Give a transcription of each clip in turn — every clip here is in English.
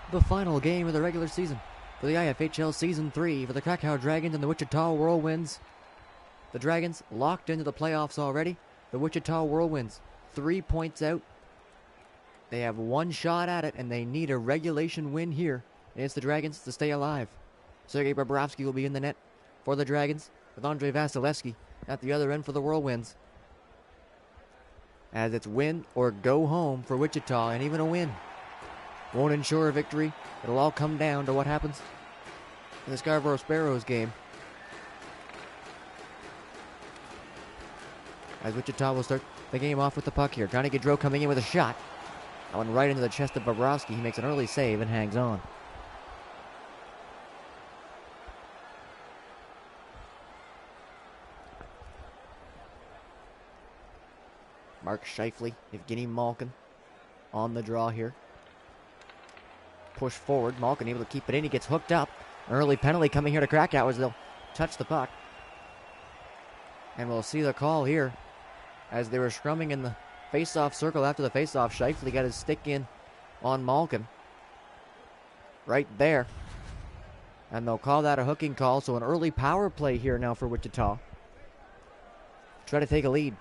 The final game of the regular season for the IFHL Season 3 for the Krakow Dragons and the Wichita Whirlwinds. The Dragons locked into the playoffs already. The Wichita Whirlwinds 3 points out. They have one shot at it, and they need a regulation win here against the Dragons to stay alive. Sergei Bobrovsky will be in the net for the Dragons, with Andrei Vasilevsky at the other end for the Whirlwinds. As it's win or go home for Wichita, and even a win won't ensure a victory. It'll all come down to what happens in the Scarborough Sparrows game, as Wichita will start the game off with the puck here. Johnny Gaudreau coming in with a shot. That one right into the chest of Bobrovsky. He makes an early save and hangs on. Mark Scheifele, Evgeny Malkin on the draw here. Push forward. Malkin able to keep it in. He gets hooked up. An early penalty coming here to Krakow as they'll touch the puck. And we'll see the call here as they were scrumming in the face-off circle after the face-off. Scheifele got his stick in on Malkin right there. And they'll call that a hooking call. So an early power play here now for Wichita. Try to take a lead.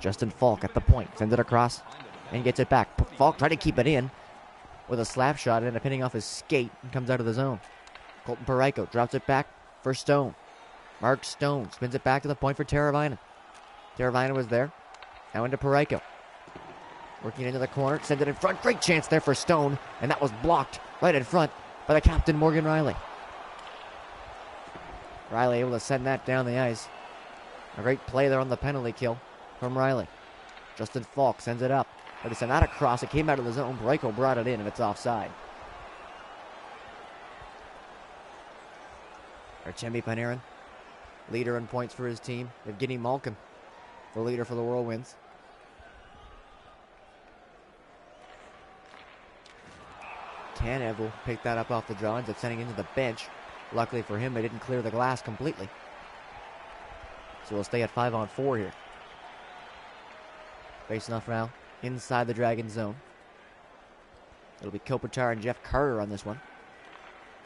Justin Falk at the point, sends it across and gets it back. Falk tried to keep it in with a slap shot, ended up hitting off his skate and comes out of the zone. Colton Parayko drops it back for Stone. Mark Stone spins it back to the point for Teravainen. Teravainen was there. Now into Parayko. Working into the corner, sends it in front. Great chance there for Stone, and that was blocked right in front by the captain, Morgan Riley. Riley able to send that down the ice. A great play there on the penalty kill from Riley. Justin Falk sends it up. But he sent that across. It came out of the zone. Parayko brought it in, and it's offside. Artemi Panarin, leader in points for his team. Evgeny Malkin, the leader for the Whirlwinds. Tanev will pick that up off the draw, ends up sending it into the bench. Luckily for him, they didn't clear the glass completely. So we'll stay at 5-on-4 here. Facing off now inside the Dragon zone. It'll be Kopitar and Jeff Carter on this one.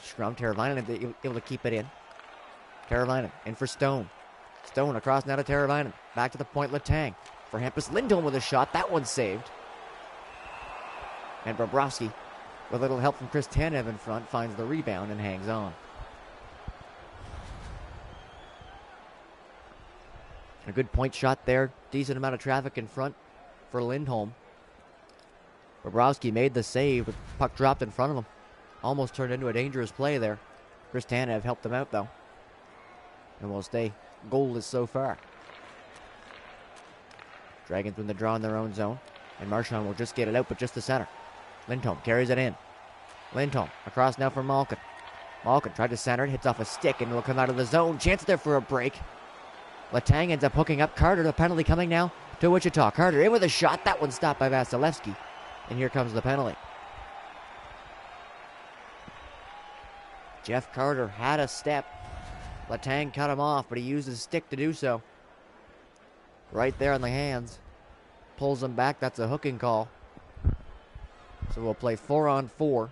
Scrum, Teravainen able to keep it in. Teravainen in for Stone. Stone across now to Teravainen. Back to the point, Letang. For Hampus Lindholm with a shot. That one's saved. And Bobrovsky, with a little help from Chris Tanev in front, finds the rebound and hangs on. A good point shot there. Decent amount of traffic in front for Lindholm. Bobrovsky made the save, but puck dropped in front of him. Almost turned into a dangerous play there. Chris Tanev helped him out, though. And will stay goalless so far. Dragons win the draw in their own zone. And Marchand will just get it out, but just the center. Lindholm carries it in. Lindholm across now for Malkin. Malkin tried to center it, hits off a stick, and will come out of the zone. Chance there for a break. Letang ends up hooking up Carter. The penalty coming now to Wichita. Carter in with a shot. That one stopped by Vasilevsky. And here comes the penalty. Jeff Carter had a step. Letang cut him off, but he used his stick to do so. Right there on the hands. Pulls him back. That's a hooking call. So we'll play 4-on-4 for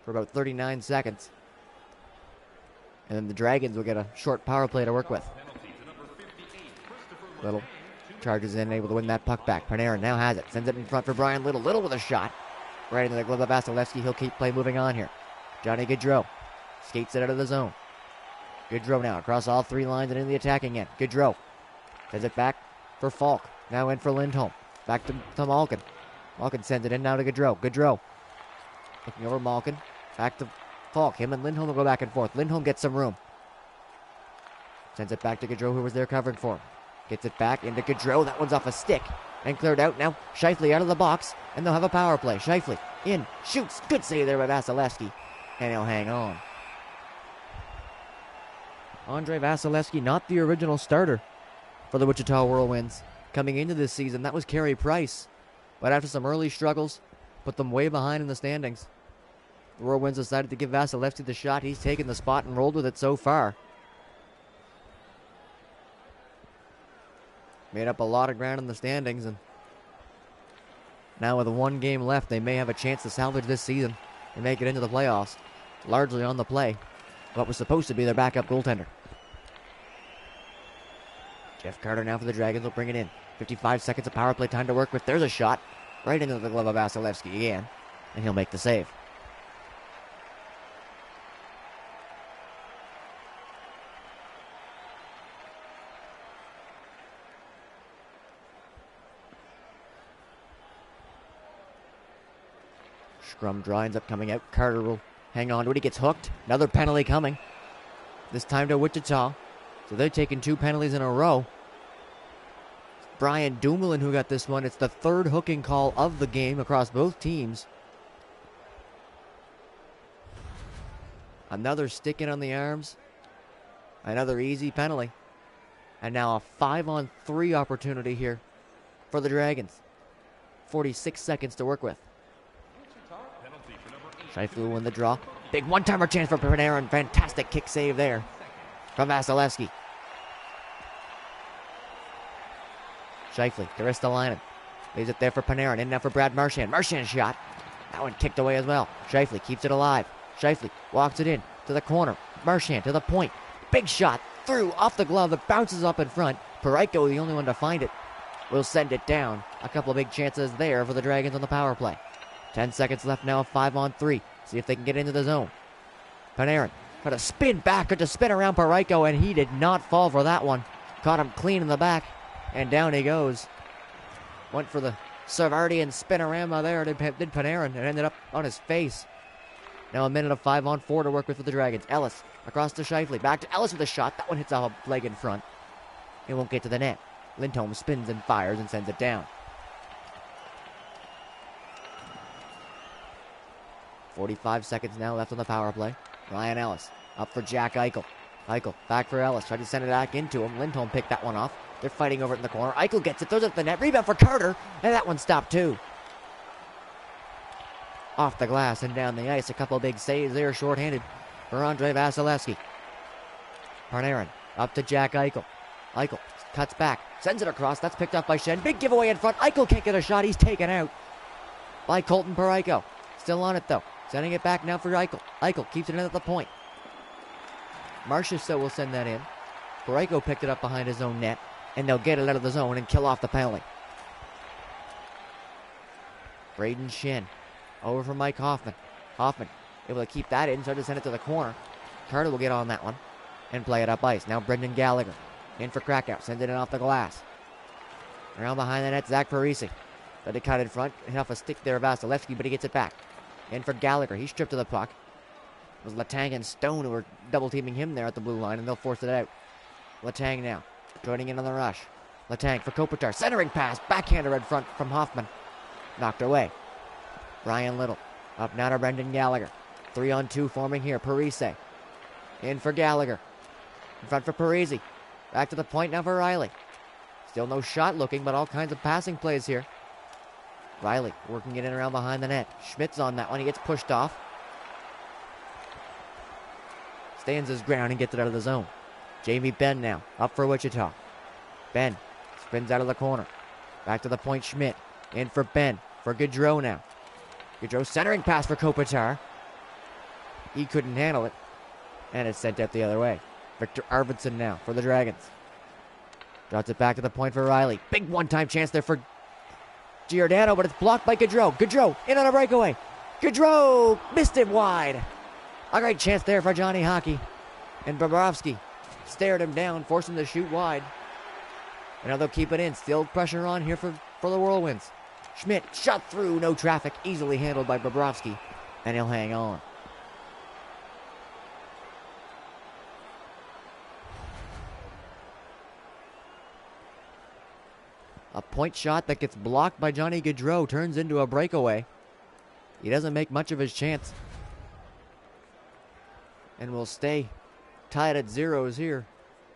about 39 seconds. And then the Dragons will get a short power play to work with. Little charges in, able to win that puck back. Panarin now has it. Sends it in front for Brian Little. Little with a shot. Right into the glove of Vasilevsky. He'll keep play moving on here. Johnny Gaudreau skates it out of the zone. Gaudreau now across all three lines and in the attacking end. Gaudreau sends it back for Falk. Now in for Lindholm. Back to Malkin. Malkin sends it in now to Gaudreau. Gaudreau looking over Malkin. Back to Falk. Him and Lindholm will go back and forth. Lindholm gets some room. Sends it back to Gaudreau, who was there covering for him. Gets it back into Gaudreau. That one's off a stick and cleared out. Now Scheifele out of the box, and they'll have a power play. Scheifele in, shoots. Good save there by Vasilevsky, and he'll hang on. Andrei Vasilevsky, not the original starter for the Wichita Whirlwinds coming into this season. That was Carey Price, but after some early struggles, put them way behind in the standings. The Whirlwinds decided to give Vasilevsky the shot. He's taken the spot and rolled with it so far. Made up a lot of ground in the standings, and now with one game left, they may have a chance to salvage this season and make it into the playoffs, largely on the play what was supposed to be their backup goaltender. Jeff Carter now for the Dragons will bring it in. 55 seconds of power play time to work with. There's a shot right into the glove of Vasilevsky again, and he'll make the save. Scrum draw ends up coming out. Carter will hang on to it. He gets hooked. Another penalty coming. This time to Wichita. So they're taking 2 penalties in a row. Brian Dumoulin who got this one. It's the 3rd hooking call of the game across both teams. Another stick in on the arms. Another easy penalty. And now a 5-on-3 opportunity here for the Dragons. 46 seconds to work with. Scheifele will win the draw. Big one-timer chance for Panarin. Fantastic kick save there from Vasilevsky. Scheifele to Ristolainen. Leaves it there for Panarin. In now for Brad Marchand. Marchand shot. That one kicked away as well. Scheifele keeps it alive. Scheifele walks it in to the corner. Marchand to the point. Big shot through off the glove. It bounces up in front. Parayko, the only one to find it, will send it down. A couple of big chances there for the Dragons on the power play. 10 seconds left now, 5-on-3. See if they can get into the zone. Panarin got to spin back, got to spin around Parayko, and he did not fall for that one. Caught him clean in the back, and down he goes. Went for the Savardian spinorama there, did Panarin, and ended up on his face. Now a minute of 5-on-4 to work with for the Dragons. Ellis across to Scheifele. Back to Ellis with a shot. That one hits a leg in front. It won't get to the net. Lindholm spins and fires and sends it down. 45 seconds now left on the power play. Ryan Ellis up for Jack Eichel. Eichel back for Ellis. Tried to send it back into him. Lindholm picked that one off. They're fighting over it in the corner. Eichel gets it. Throws it at the net. Rebound for Carter. And that one stopped too. Off the glass and down the ice. A couple big saves there shorthanded for Andrei Vasilevsky. Panarin up to Jack Eichel. Eichel cuts back. Sends it across. That's picked up by Schenn. Big giveaway in front. Eichel can't get a shot. He's taken out by Colton Parayko. Still on it though. Sending it back now for Eichel. Eichel keeps it in at the point. Marchessault will send that in. Parayko picked it up behind his own net, and they'll get it out of the zone and kill off the penalty. Braden Schenn over for Mike Hoffman. Hoffman able to keep that in, so to send it to the corner. Carter will get on that one and play it up ice. Now Brendan Gallagher in for Krakow. Sends it in off the glass. Around behind the net, Zach Parise. But it cut in front. Hit off a stick there, Vasilevsky, but he gets it back. In for Gallagher. He stripped to the puck. It was Letang and Stone who were double-teaming him there at the blue line, and they'll force it out. Letang now joining in on the rush. Letang for Kopitar. Centering pass. Backhander in front from Hoffman. Knocked away. Brian Little. Up now to Brendan Gallagher. 3-on-2 forming here. Parise. In for Gallagher. In front for Parise. Back to the point now for Riley. Still no shot looking, but all kinds of passing plays here. Riley working it in around behind the net. Schmidt's on that one. He gets pushed off. Stands his ground and gets it out of the zone. Jamie Benn now up for Wichita. Benn spins out of the corner. Back to the point, Schmidt. In for Benn. For Gaudreau now. Gaudreau centering pass for Kopitar. He couldn't handle it. And it's sent out the other way. Victor Arvidsson now for the Dragons. Drops it back to the point for Riley. Big one-time chance there for Giordano, but it's blocked by Gaudreau. Gaudreau in on a breakaway. Gaudreau missed it wide. A great chance there for Johnny Hockey. And Bobrovsky stared him down, forced him to shoot wide. And now they'll keep it in. Still pressure on here for the Whirlwinds. Schmidt shot through, no traffic, easily handled by Bobrovsky. And he'll hang on. A point shot that gets blocked by Johnny Gaudreau turns into a breakaway. He doesn't make much of his chance. And will stay tied at zeros here.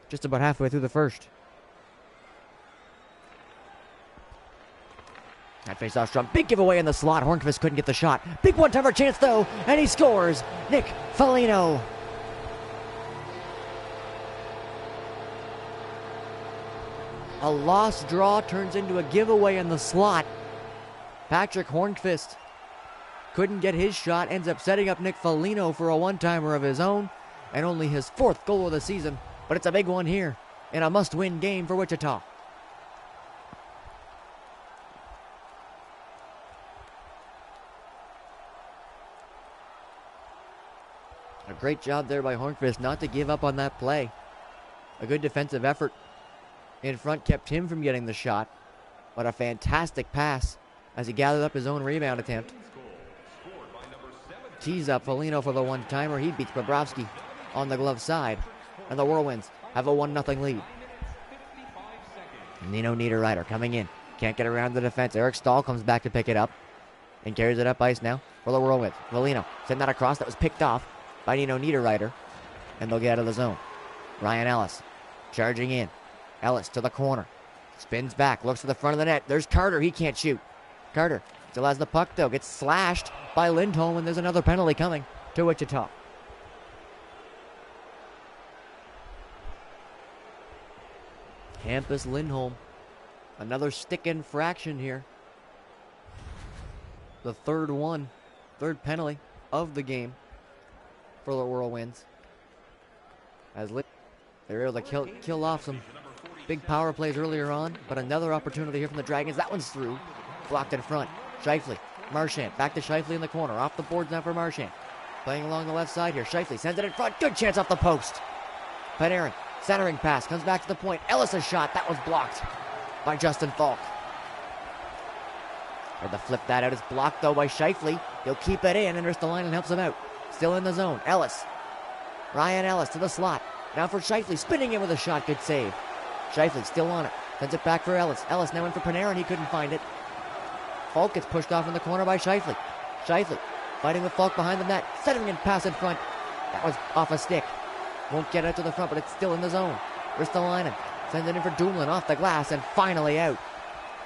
Just about halfway through the first. That face-off strong. Big giveaway in the slot. Hornqvist couldn't get the shot. Big one-timer chance though. And he scores. Nick Foligno. A lost draw turns into a giveaway in the slot. Patrick Hornqvist couldn't get his shot, ends up setting up Nick Foligno for a one-timer of his own, and only his 4th goal of the season, but it's a big one here in a must-win game for Wichita. A great job there by Hornqvist not to give up on that play. A good defensive effort in front kept him from getting the shot, but a fantastic pass as he gathered up his own rebound attempt. Tees up Foligno for the one-timer. He beats Bobrovsky on the glove side, and the Whirlwinds have a 1-0 lead. Nino Niederreiter coming in. Can't get around the defense. Eric Stahl comes back to pick it up and carries it up ice now for the Whirlwinds. Foligno send that across. That was picked off by Nino Niederreiter, and they'll get out of the zone. Ryan Ellis charging in. Ellis to the corner. Spins back. Looks to the front of the net. There's Carter. He can't shoot. Carter still has the puck, though. Gets slashed by Lindholm, and there's another penalty coming to Wichita. Hampus Lindholm. Another stick infraction here. The third penalty of the game for the Whirlwinds. As they're able to kill off some big power plays earlier on, but another opportunity here from the Dragons. That one's through. Blocked in front. Scheifele. Marchand. Back to Scheifele in the corner. Off the boards now for Marchand. Playing along the left side here. Scheifele sends it in front. Good chance off the post. Panarin. Centering pass. Comes back to the point. Ellis' shot. That was blocked by Justin Falk. Tried to flip that out. It's blocked though by Scheifele. He'll keep it in, and Ristolainen helps him out. Still in the zone. Ellis. Ryan Ellis to the slot. Now for Scheifele. Spinning in with a shot. Good save. Scheifele still on it. Sends it back for Ellis. Ellis now in for Panarin. He couldn't find it. Falk gets pushed off in the corner by Scheifele. Scheifele fighting with Falk behind the net. Centering and pass in front. That was off a stick. Won't get out to the front, but it's still in the zone. Ristolainen sends it in for Dumoulin off the glass and finally out.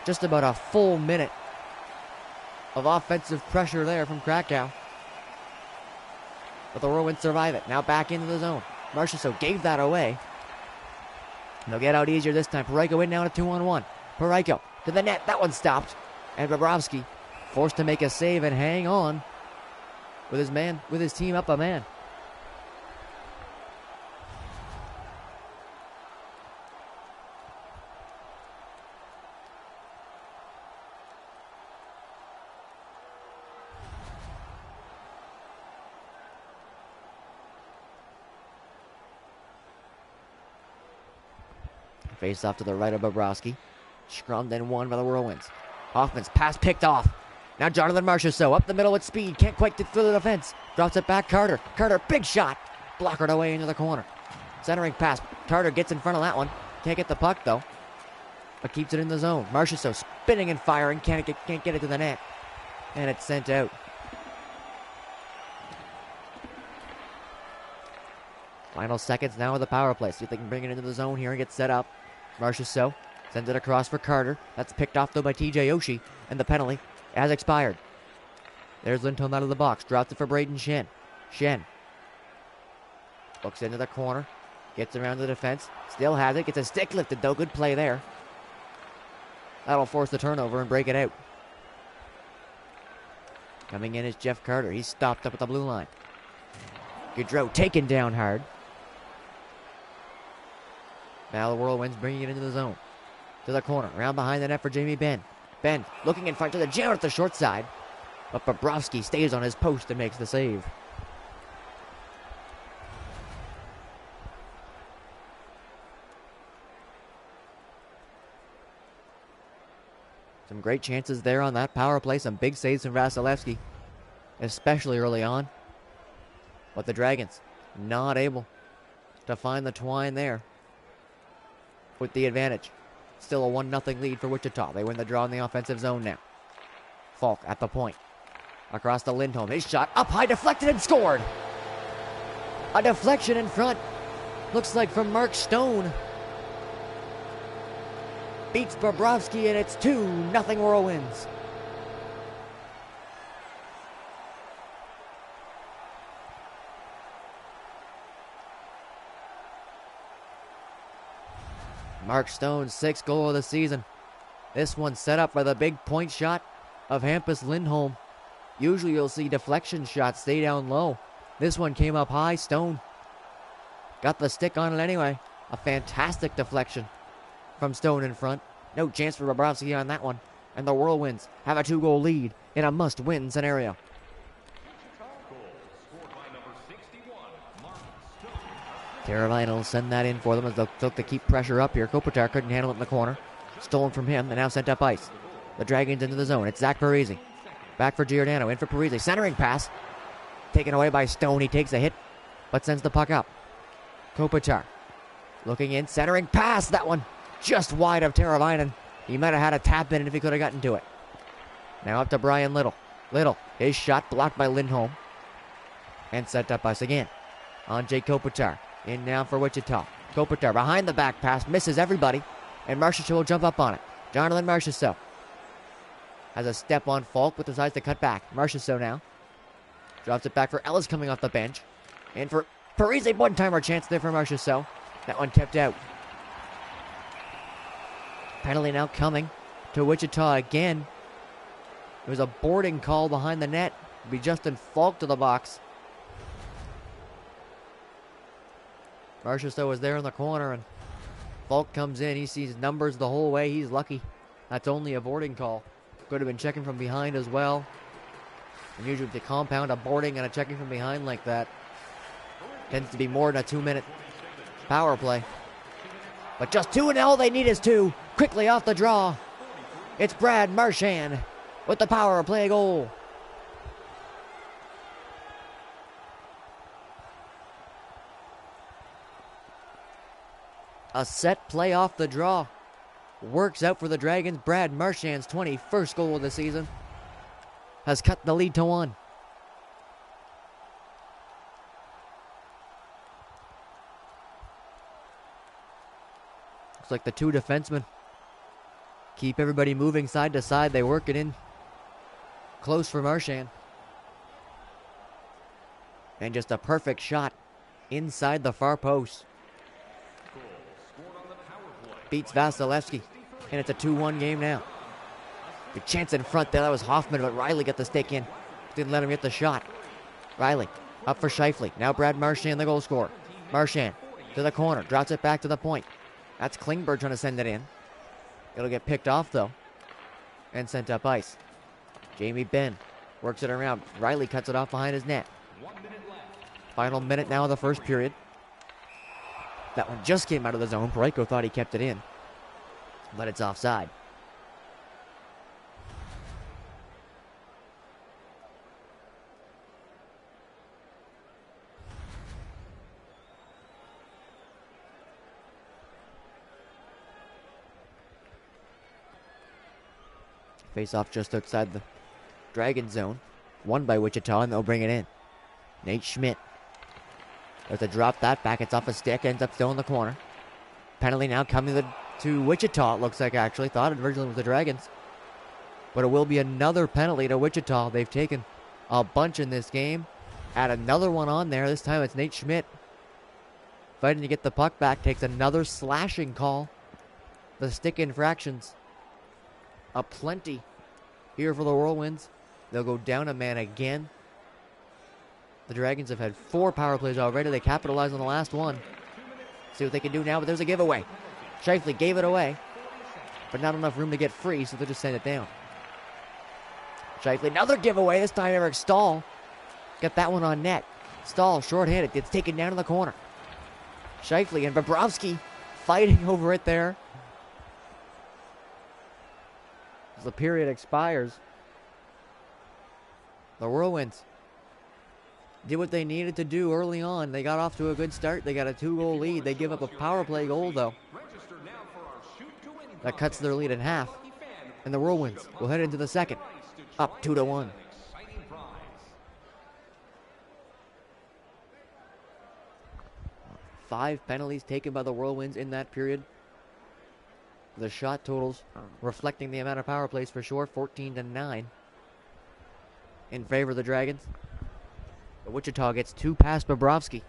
Just about a full minute of offensive pressure there from Krakow. But the Whirlwinds survive it. Now back into the zone. Marchessault gave that away. They'll get out easier this time. Parayko in now at a 2-on-1. Parayko to the net. That one stopped. And Bobrovsky forced to make a save and hang on with his team up a man. Face off to the right of Bobrovsky. Scrummed and won by the Whirlwinds. Hoffman's pass picked off. Now Jonathan Marchessault up the middle with speed. Can't quite get through the defense. Drops it back. Carter. Carter, big shot. Blockered away into the corner. Centering pass. Carter gets in front of that one. Can't get the puck though, but keeps it in the zone. Marchessault spinning and firing. Can't get it to the net. And it's sent out. Final seconds now of the power play. See if they can bring it into the zone here and get set up. Marchessault sends it across for Carter. That's picked off though by TJ Oshie, and the penalty has expired. There's Lindholm out of the box. Drops it for Braden Shen. Shen looks into the corner. Gets around the defense. Still has it. Gets a stick lifted though. Good play there. That'll force the turnover and break it out. Coming in is Jeff Carter. He's stopped up at the blue line. Gaudreau taken down hard. Now the Whirlwinds bringing it into the zone. To the corner. Around behind the net for Jamie Benn. Benn looking in front to the jam at the short side. But Bobrovsky stays on his post and makes the save. Some great chances there on that power play. Some big saves from Vasilevsky, especially early on. But the Dragons not able to find the twine there with the advantage. Still a 1-0 lead for Wichita. They win the draw in the offensive zone now. Falk at the point. Across to Lindholm. His shot up high, deflected and scored. A deflection in front. Looks like from Mark Stone. Beats Bobrovsky, and it's 2-0 Whirlwinds. Mark Stone's 6th goal of the season. This one set up by the big point shot of Hampus Lindholm. Usually you'll see deflection shots stay down low. This one came up high. Stone got the stick on it anyway. A fantastic deflection from Stone in front. No chance for Bobrovsky on that one. And the Whirlwinds have a 2-goal lead in a must-win scenario. Teravainen will send that in for them as they'll look to keep pressure up here. Kopitar couldn't handle it in the corner. Stolen from him and now sent up ice. The Dragons into the zone. It's Zach Parise. Back for Giordano. In for Parise. Centering pass. Taken away by Stone. He takes a hit, but sends the puck up. Kopitar looking in. Centering pass. That one just wide of Teravainen. He might have had a tap in it if he could have gotten to it. Now up to Brian Little. Little. His shot blocked by Lindholm. And sent up ice again. On Jake Kopitar. In now for Wichita. Kopitar behind the back pass. Misses everybody. And Marchessault will jump up on it. Jonathan Marchessault has a step on Falk, but decides to cut back. Marchessault now drops it back for Ellis coming off the bench. And for Parise, one-timer chance there for Marchessault. That one kept out. Penalty now coming to Wichita again. There was a boarding call behind the net. It'll be Justin Falk to the box. Marchessault was there in the corner, and Falk comes in. He sees numbers the whole way. He's lucky. That's only a boarding call. Could have been checking from behind as well. And usually with the compound, a boarding and a checking from behind like that tends to be more than a 2-minute power play. But just 2, and all they need is 2. Quickly off the draw. It's Brad Marchand with the power play goal. A set play off the draw. Works out for the Dragons. Brad Marchand's 21st goal of the season has cut the lead to 1. Looks like the 2 defensemen keep everybody moving side to side. They work it in close for Marchand. And just a perfect shot inside the far post. Beats Vasilevsky. And it's a 2-1 game now. The chance in front there. That was Hoffman, but Riley got the stick in. Didn't let him get the shot. Riley up for Scheifele. Now Brad Marchand, the goal scorer. Marchand to the corner. Drops it back to the point. That's Klingberg trying to send it in. It'll get picked off, though. And sent up ice. Jamie Benn works it around. Riley cuts it off behind his net. Final minute now of the first period. That one just came out of the zone. Parayko thought he kept it in, but it's offside. Face off just outside the Dragon zone. Won by Wichita, and they'll bring it in. Nate Schmidt. There's a drop that back. It's off a stick. Ends up still in the corner. Penalty now coming to Wichita, it looks like, actually. Thought it originally was the Dragons. But it will be another penalty to Wichita. They've taken a bunch in this game. Add another one on there. This time it's Nate Schmidt fighting to get the puck back. Takes another slashing call. The stick infractions aplenty here for the Whirlwinds. They'll go down a man again. The Dragons have had 4 power plays already. They capitalized on the last one. See what they can do now, but there's a giveaway. Scheifele gave it away, but not enough room to get free, so they'll just send it down. Scheifele, another giveaway. This time Eric Stahl got that one on net. Stahl, short-handed. It's taken down in the corner. Scheifele and Bobrovsky fighting over it there. As the period expires, the Whirlwinds did what they needed to do early on. They got off to a good start. They got a 2-goal lead. They give up a power play goal, though. That cuts their lead in half. And the Whirlwinds will head into the second, up 2-1. Five penalties taken by the Whirlwinds in that period. The shot totals reflecting the amount of power plays for sure. 14-9 in favor of the Dragons. But Wichita gets 2 past Bobrovsky.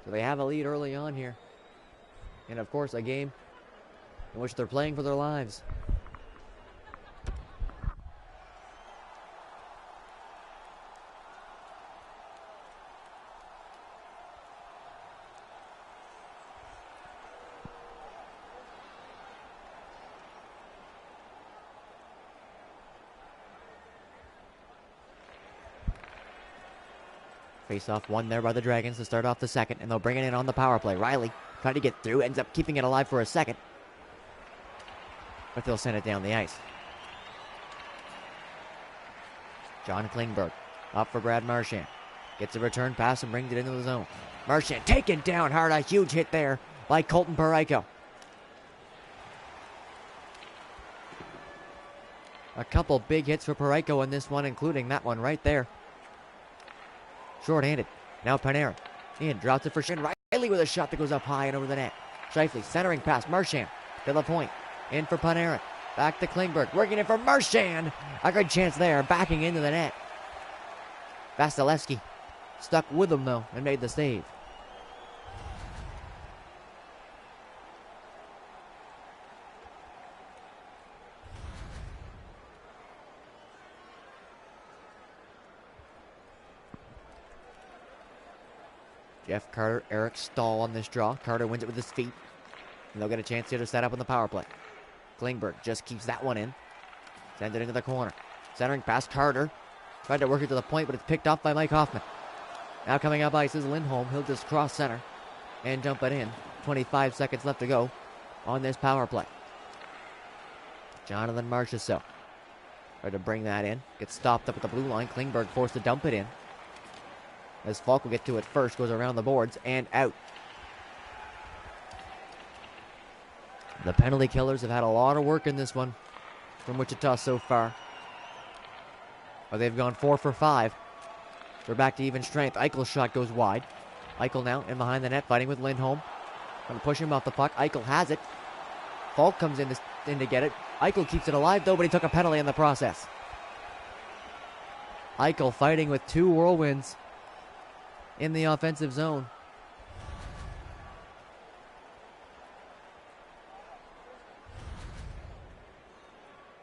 So they have a lead early on here. And of course, a game in which they're playing for their lives. Face-off won there by the Dragons to start off the second, and they'll bring it in on the power play. Riley trying to get through, ends up keeping it alive for a second, but they'll send it down the ice. John Klingberg up for Brad Marchand. Gets a return pass and brings it into the zone. Marchand taken down hard, a huge hit there by Colton Parayko. A couple big hits for Parayko in this one, including that one right there. Short-handed. Now Panarin. In, drops it for Shin. Riley with a shot that goes up high and over the net. Scheifele centering pass. Marchand to the point. In for Panarin. Back to Klingberg. Working it for Marchand. A good chance there. Backing into the net. Vasilevsky stuck with him though and made the save. Jeff Carter, Eric Stahl on this draw. Carter wins it with his feet. And they'll get a chance here to set up on the power play. Klingberg just keeps that one in. Sends it into the corner. Centering pass, Carter. Tried to work it to the point, but it's picked off by Mike Hoffman. Now coming up ice is Lindholm. He'll just cross center and jump it in. 25 seconds left to go on this power play. Jonathan Marchessault tried to bring that in. Gets stopped up at the blue line. Klingberg forced to dump it in. As Falk will get to it first, goes around the boards and out. The penalty killers have had a lot of work in this one from Wichita so far. But they've gone 4 for 5. They're back to even strength. Eichel's shot goes wide. Eichel now in behind the net, fighting with Lindholm. Going to push him off the puck. Eichel has it. Falk comes in to get it. Eichel keeps it alive though, but he took a penalty in the process. Eichel fighting with 2 Whirlwinds in the offensive zone.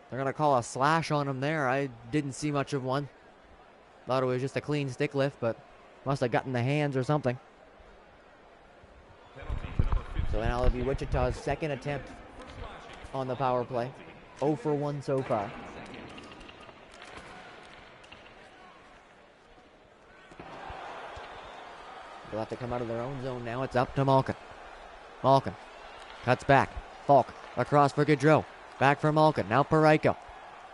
They're going to call a slash on him there. I didn't see much of one. Thought it was just a clean stick lift, but must have gotten the hands or something. So now it'll be Wichita's second attempt on the power play. 0 for 1 so far. They'll have to come out of their own zone now. It's up to Malkin. Malkin cuts back. Falk across for Gaudreau. Back for Malkin. Now Parayko.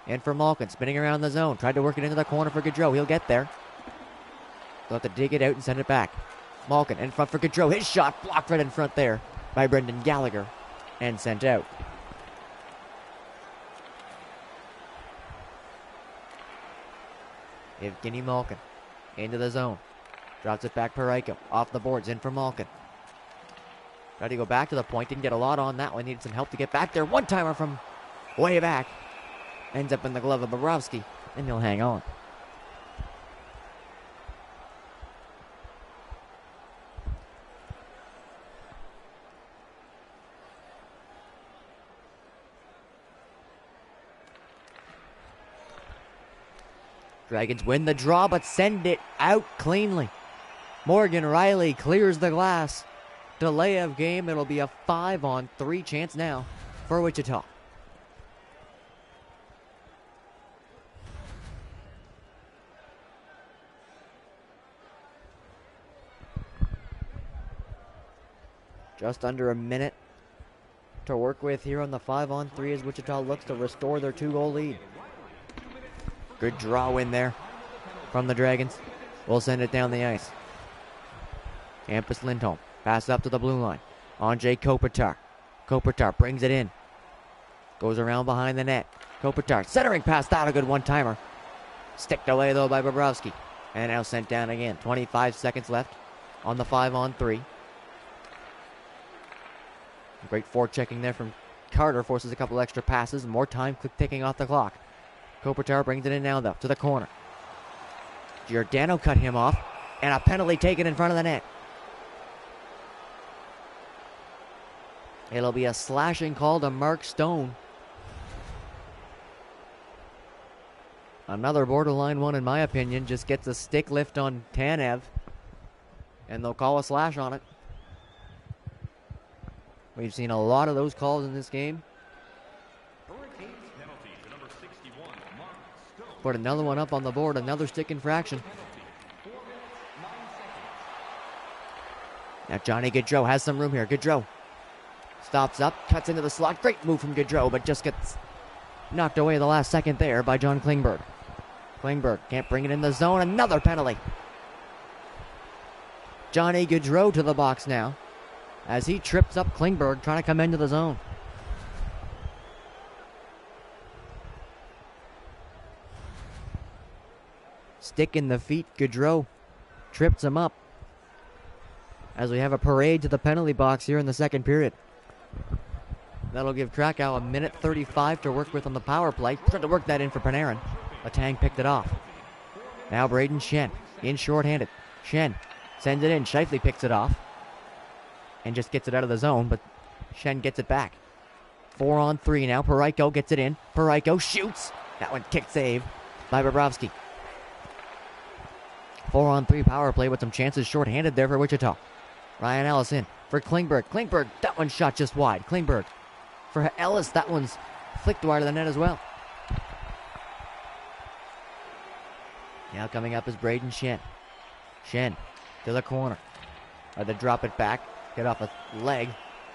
In for Malkin. Spinning around the zone. Tried to work it into the corner for Gaudreau. He'll get there. They'll have to dig it out and send it back. Malkin in front for Gaudreau. His shot blocked right in front there by Brendan Gallagher and sent out. Evgeny Malkin into the zone. Drops it back Parayko. Off the boards. In for Malkin. Tried to go back to the point. Didn't get a lot on that one. Needed some help to get back there. One-timer from way back. Ends up in the glove of Bobrovsky. And he'll hang on. Dragons win the draw, but send it out cleanly. Morgan Riley clears the glass. Delay of game. It'll be a 5-on-3 chance now for Wichita. Just under a minute to work with here on the 5-on-3 as Wichita looks to restore their 2-goal lead. Good draw in there from the Dragons. We'll send it down the ice. Hampus Lindholm. Pass up to the blue line. Andrei Kopitar. Kopitar brings it in. Goes around behind the net. Kopitar centering pass. That a good one-timer. Sticked away though by Bobrovsky. And now sent down again. 25 seconds left on the 5-on-3. Great forechecking there from Carter. Forces a couple extra passes. More time ticking off the clock. Kopitar brings it in now, though, to the corner. Giordano cut him off, and a penalty taken in front of the net. It'll be a slashing call to Mark Stone. Another borderline one, in my opinion. Just gets a stick lift on Tanev, and they'll call a slash on it. We've seen a lot of those calls in this game. Put another one up on the board, another stick infraction. Now Johnny Gaudreau has some room here. Gaudreau stops up, cuts into the slot. Great move from Gaudreau, but just gets knocked away the last second there by John Klingberg. Klingberg can't bring it in the zone. Another penalty. Johnny Gaudreau to the box now as he trips up Klingberg trying to come into the zone. Stick in the feet. Gaudreau trips him up as we have a parade to the penalty box here in the second period. That'll give Krakow a minute 35 to work with on the power play. Tried to work that in for Panarin. Letang picked it off. Now Braden Shen in shorthanded. Shen sends it in. Scheifele picks it off and just gets it out of the zone, but Shen gets it back. 4-on-3 now. Parayko gets it in. Parayko shoots. That one kick save by Bobrovsky. 4-on-3 power play with some chances shorthanded there for Wichita. Ryan Ellis in for Klingberg. Klingberg, that one shot just wide. Klingberg for Ellis, that one's flicked wide of the net as well. Now coming up is Braden Shen. Shen to the corner. Or they drop it back, get off a leg.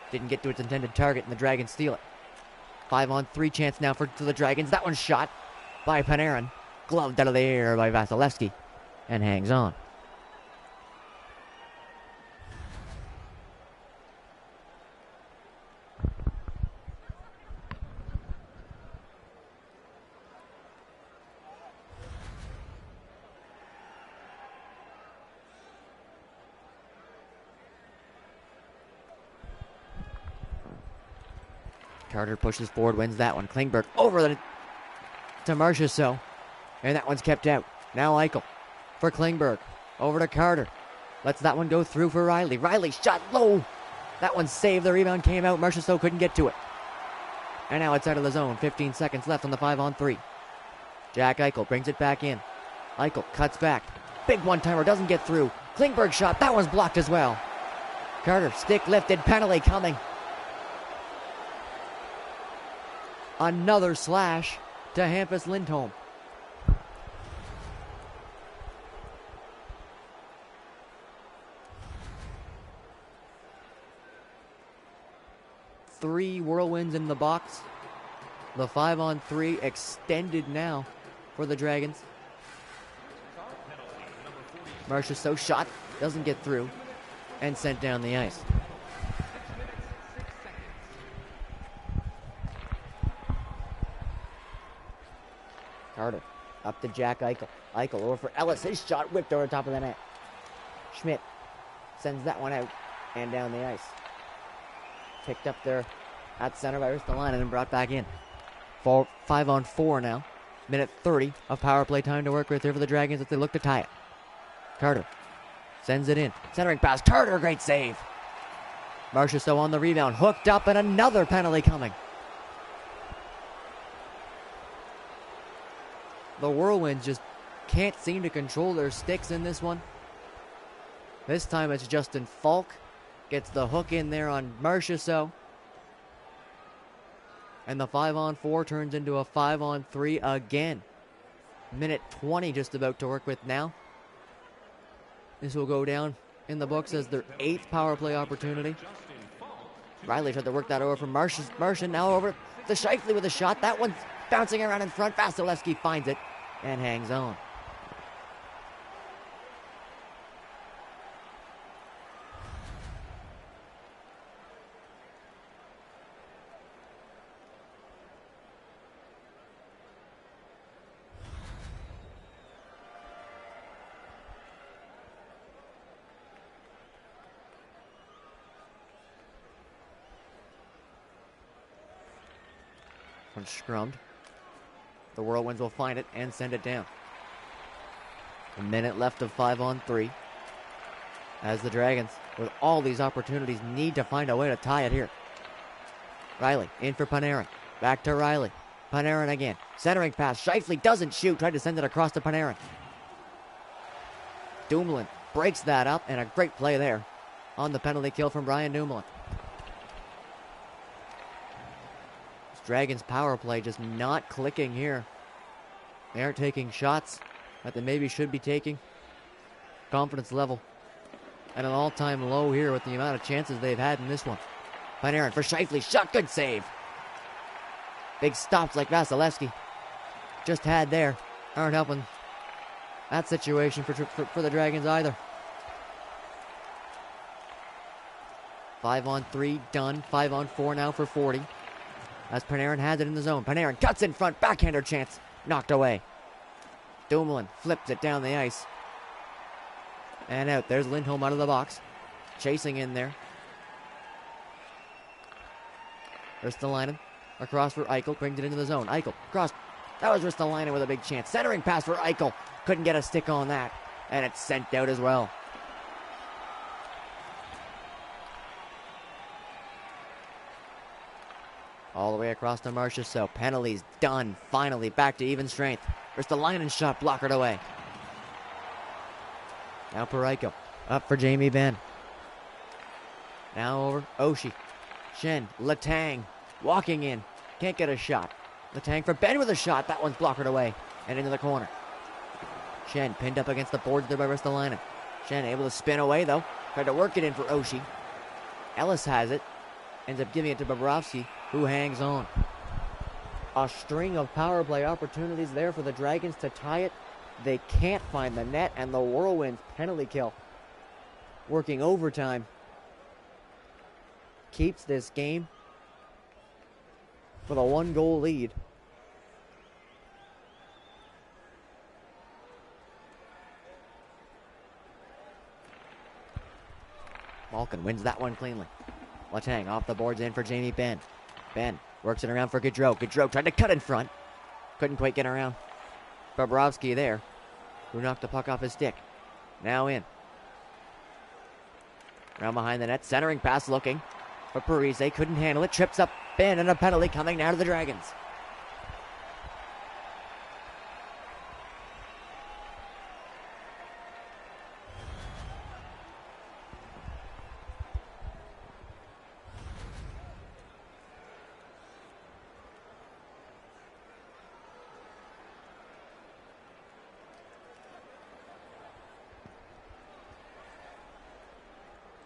Didn't get to its intended target, and the Dragons steal it. 5-on-3 chance now to the Dragons. That one's shot by Panarin. Gloved out of the air by Vasilevsky. And hangs on. Carter pushes forward, wins that one. Klingberg over to Marchessault. And that one's kept out. Now Eichel for Klingberg. Over to Carter. Lets that one go through for Riley. Riley shot low. That one saved. The rebound came out. Marchessault couldn't get to it. And now it's out of the zone. 15 seconds left on the 5-on-3. Jack Eichel brings it back in. Eichel cuts back. Big one-timer. Doesn't get through. Klingberg shot. That one's blocked as well. Carter stick lifted. Penalty coming. Another slash to Hampus Lindholm. Three Whirlwinds in the box. The 5-on-3 extended now for the Dragons. Marchessault shot, doesn't get through, and sent down the ice. Carter up to Jack Eichel. Eichel over for Ellis. His shot whipped over the top of the net. Schmidt sends that one out and down the ice. Picked up there at center by Ristolainen and brought back in. 5-on-4 now. Minute 30 of power play time to work with here for the Dragons as they look to tie it. Carter sends it in. Centering pass. Carter, great save. Marchessault on the rebound. Hooked up and another penalty coming. The Whirlwinds just can't seem to control their sticks in this one. This time it's Justin Falk. Gets the hook in there on Marchessault. And the 5-on-4 turns into a 5-on-3 again. Minute 20 just about to work with now. This will go down in the books as their 8th power play opportunity. Riley tried to work that over from Martian. Now over to Scheifele with a shot. That one's bouncing around in front. Vasilevsky finds it and hangs on. One scrummed. The Whirlwinds will find it and send it down. A minute left of 5-on-3. As the Dragons, with all these opportunities, need to find a way to tie it here. Riley in for Panarin. Back to Riley. Panarin again. Centering pass. Scheifele doesn't shoot. Tried to send it across to Panarin. Dumoulin breaks that up, and a great play there on the penalty kill from Brian Dumoulin. This Dragons power play just not clicking here. They aren't taking shots that they maybe should be taking. Confidence level at an all-time low here with the amount of chances they've had in this one. Panarin for Scheifele. Shot. Good save. Big stops like Vasilevsky just had there aren't helping that situation for the Dragons either. 5-on-3 done. 5-on-4 now for 40. As Panarin has it in the zone. Panarin cuts in front. Backhander chance. Knocked away. Dumoulin flips it down the ice. And out. There's Lindholm out of the box. Chasing in there. Ristolainen across for Eichel. Brings it into the zone. Eichel cross. That was Ristolainen with a big chance. Centering pass for Eichel. Couldn't get a stick on that. And it's sent out as well. All the way across to Marcia. So penalties done. Finally back to even strength. Ristolainen shot blockered away. Now Parayko. Up for Jamie Benn. Now over Oshie. Shen. Letang. Walking in. Can't get a shot. Letang for Benn with a shot. That one's blockered away. And into the corner. Shen pinned up against the boards there by Ristolainen. Shen able to spin away though. Tried to work it in for Oshie. Ellis has it. Ends up giving it to Bobrovsky, who hangs on. A string of power play opportunities there for the Dragons to tie it. They can't find the net, and the Whirlwinds penalty kill, working overtime, keeps this game with a 1-goal lead. Malkin wins that one cleanly. Letang off the boards in for Jamie Benn. Benn works it around for Gaudreau. Gaudreau tried to cut in front. Couldn't quite get around Bobrovsky there, who knocked the puck off his stick. Now in. Around behind the net. Centering pass looking for Parise. Couldn't handle it. Trips up Benn, and a penalty coming now to the Dragons.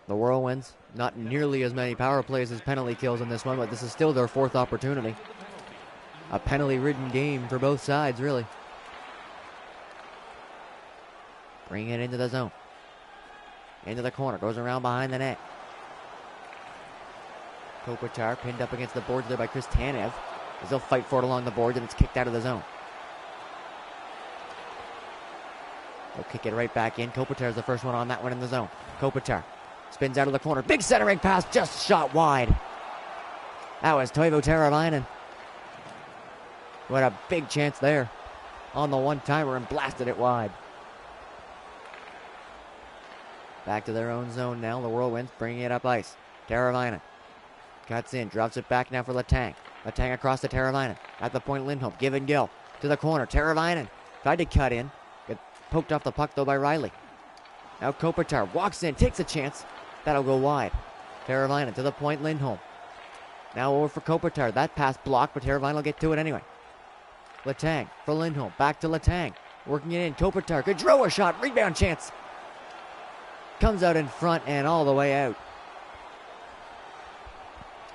The Whirlwinds, not nearly as many power plays as penalty kills in this one, but this is still their 4th opportunity. A penalty-ridden game for both sides, really. Bring it into the zone. Into the corner, goes around behind the net. Kopitar pinned up against the boards there by Chris Tanev, as they'll fight for it along the boards, and it's kicked out of the zone. They'll kick it right back in. Kopitar's the first one on that one in the zone. Kopitar spins out of the corner. Big centering pass, just shot wide. That was Toivo Teravainen. What a big chance there on the one-timer, and blasted it wide. Back to their own zone now. The Whirlwinds bringing it up ice. Teravainen cuts in, drops it back now for Letang. Letang across to Teravainen. At the point, Lindholm. Give and go to the corner. Teravainen tried to cut in. Got poked off the puck though by Riley. Now Kopitar walks in, takes a chance. That'll go wide. Teravainen to the point, Lindholm. Now over for Kopitar. That pass blocked, but Teravainen will get to it anyway. Letang for Lindholm. Back to Letang. Working it in. Kopitar. Gaudreau a shot. Rebound chance. Comes out in front and all the way out.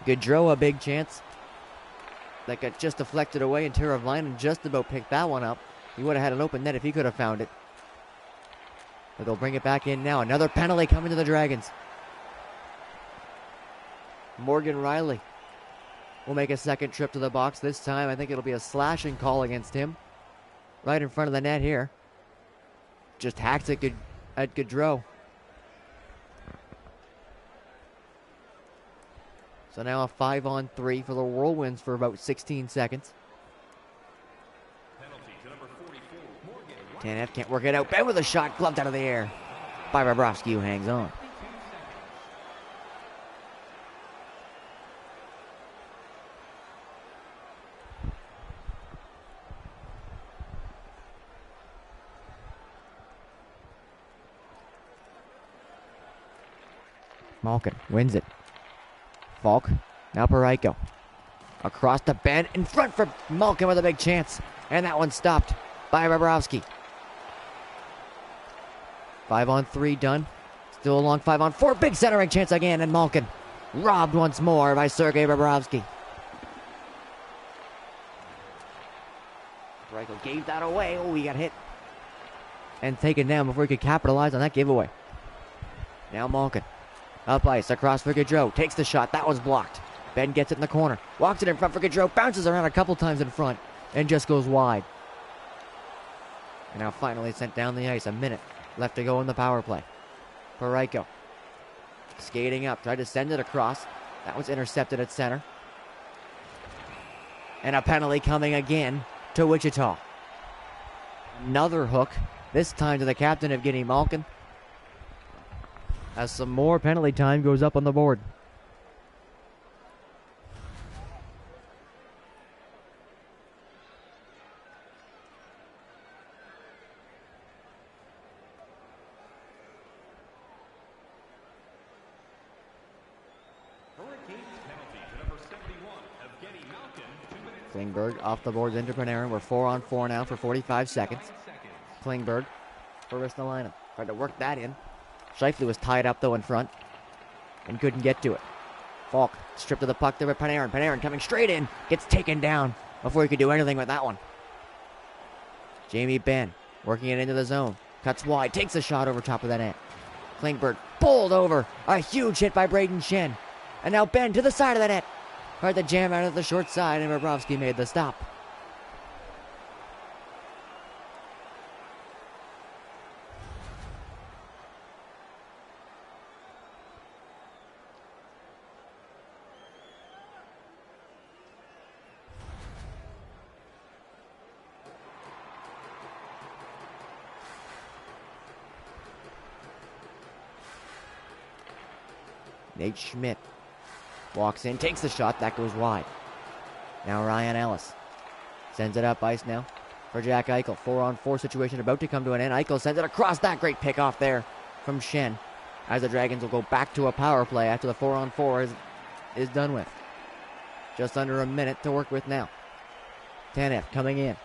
Gaudreau a big chance. That got just deflected away, and Teravainen just about picked that one up. He would have had an open net if he could have found it. But they'll bring it back in now. Another penalty coming to the Dragons. Morgan Riley will make a second trip to the box. This time I think it'll be a slashing call against him. Right in front of the net here. Just hacks it at Gaudreau. So now a 5-on-3 for the Whirlwinds for about 16 seconds. Tanev can't work it out. Benn with a shot, gloved out of the air by Bobrovsky, who hangs on. Malkin wins it. Falk. Now Parayko. Across the bend. In front for Malkin with a big chance. And that one stopped by Bobrovsky. 5-on-3 done. Still a long 5-on-4. Big centering chance again. And Malkin robbed once more by Sergei Bobrovsky. Parayko gave that away. Oh, he got hit and taken down before he could capitalize on that giveaway. Now Malkin. Up ice, across for Gaudreau. Takes the shot. That was blocked. Ben gets it in the corner. Walks it in front for Gaudreau. Bounces around a couple times in front. And just goes wide. And now finally sent down the ice. A minute left to go in the power play. Parayko. Skating up. Tried to send it across. That was intercepted at center. And a penalty coming again to Wichita. Another hook. This time to the captain of Evgeny Malkin. As some more penalty time goes up on the board. Klingberg off the boards into Panarin. We're 4-on-4 now for 45 seconds. Klingberg for Ristolainen. Tried to work that in. Scheifele was tied up though in front and couldn't get to it. Falk stripped of the puck there with Panarin. Panarin coming straight in. Gets taken down before he could do anything with that one. Jamie Benn working it into the zone. Cuts wide. Takes a shot over top of the net. Klingberg bowled over. A huge hit by Braden Shen. And now Benn to the side of the net. Tried to jam out of the short side and Bobrovsky made the stop. Nate Schmidt walks in, takes the shot, that goes wide. Now Ryan Ellis sends it up ice now for Jack Eichel. 4-on-4 situation about to come to an end. Eichel sends it across. That great pick off there from Shen. As the Dragons will go back to a power play after the 4-on-4 is done with. Just under a minute to work with now. Tanev coming in.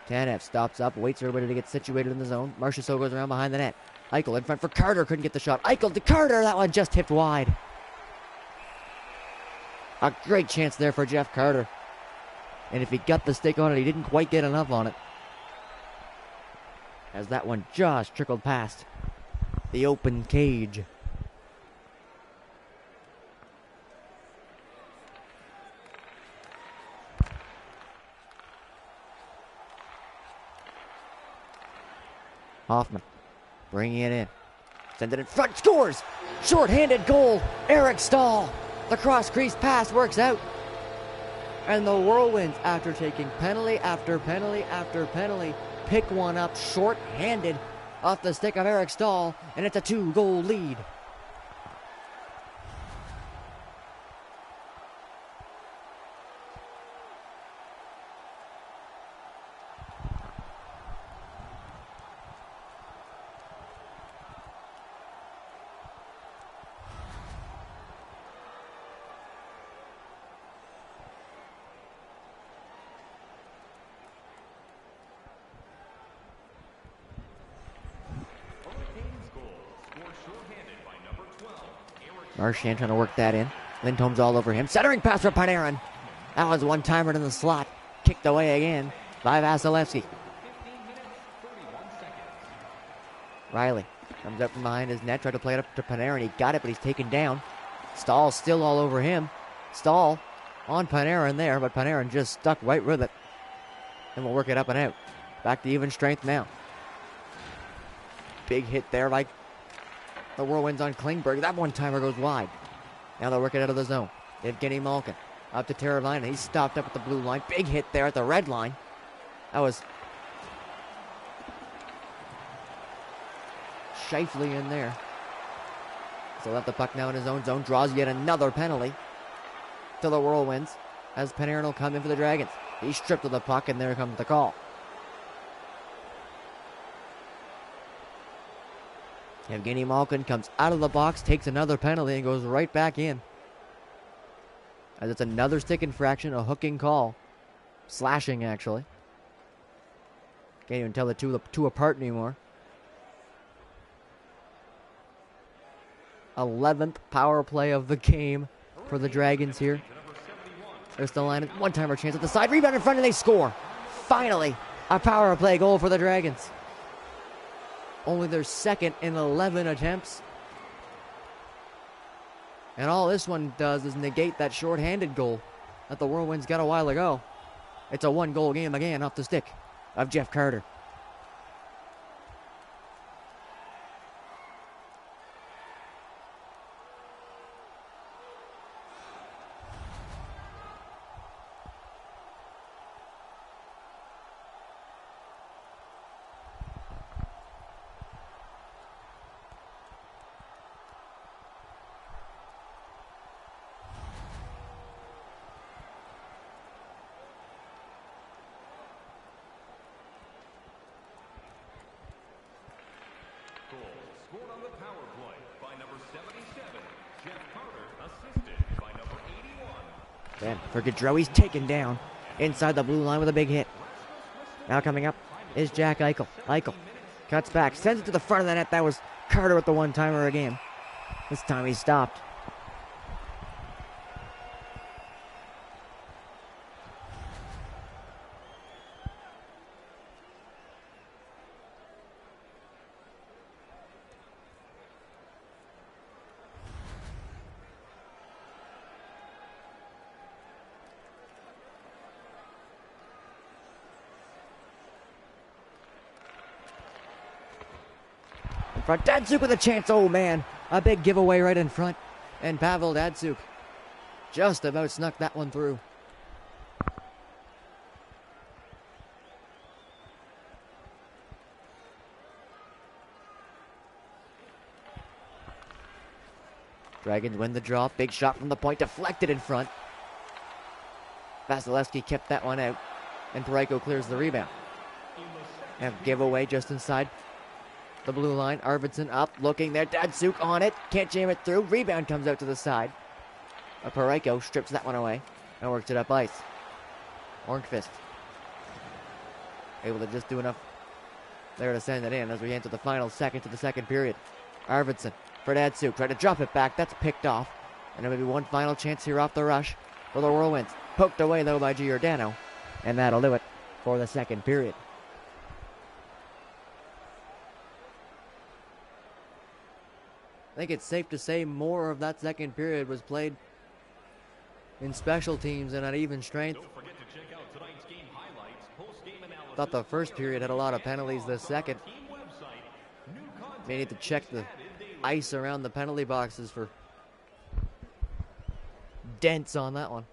Tanev stops up, waits for everybody to get situated in the zone. Marchessault goes around behind the net. Eichel in front for Carter, couldn't get the shot. Eichel to Carter, that one just tipped wide. A great chance there for Jeff Carter. And if he got the stick on it, he didn't quite get enough on it. As that one just trickled past the open cage. Hoffman bringing it in. Sends it in front, scores! Short-handed goal, Eric Stahl. The cross-crease pass works out. And the Whirlwinds, after taking penalty after penalty after penalty, pick one up short-handed off the stick of Eric Stahl, and it's a 2-goal lead. Marchand trying to work that in. Lindholm's all over him. Centering pass for Panarin. That was one-timer in the slot. Kicked away again by Vasilevsky. Riley comes up from behind his net. Tried to play it up to Panarin. He got it, but he's taken down. Stahl's still all over him. Stahl on Panarin there, but Panarin just stuck right with it. And we'll work it up and out. Back to even strength now. Big hit there by the Whirlwinds on Klingberg. That one-timer goes wide. Now they'll work it out of the zone. Evgeny Malkin up to Teravainen. He's stopped up at the blue line. Big hit there at the red line. That was Scheifele in there. So left the puck now in his own zone. Draws yet another penalty to the Whirlwinds as Panarin will come in for the Dragons. He's stripped of the puck, and there comes the call. Evgeny Malkin comes out of the box, takes another penalty, and goes right back in. As it's another stick infraction, a hooking call. Slashing, actually. Can't even tell the two apart anymore. 11th power play of the game for the Dragons here. There's the line, one-timer chance at the side, rebound in front, and they score. Finally, a power play goal for the Dragons. Only their second in 11 attempts. And all this one does is negate that shorthanded goal that the Whirlwinds got a while ago. It's a one-goal game again off the stick of Jeff Carter. Scored on the power play by number 77, Jeff Carter, assisted by number 81. Then for Gaudreau, he's taken down inside the blue line with a big hit. Now coming up is Jack Eichel. Eichel cuts back, sends it to the front of the net. That was Carter with the one-timer again. This time he stopped. In front, Datsuk with a chance. Oh man, a big giveaway right in front. And Pavel Datsuk just about snuck that one through. Dragons win the draw. Big shot from the point, deflected in front. Vasilevsky kept that one out, and Parayko clears the rebound. And giveaway just inside the blue line. Arvidsson up, looking there. Datsuk on it. Can't jam it through. Rebound comes out to the side. Parayko strips that one away and works it up ice. Hornqvist able to just do enough there to send it in as we enter the final seconds of the second period. Arvidsson for Datsuk. Trying to drop it back. That's picked off. And there may be one final chance here off the rush for the Whirlwinds. Poked away though by Giordano. And that'll do it for the second period. I think it's safe to say more of that second period was played in special teams and at even strength. Thought the first period had a lot of penalties. The second may need to check the ice around the penalty boxes for dents on that one.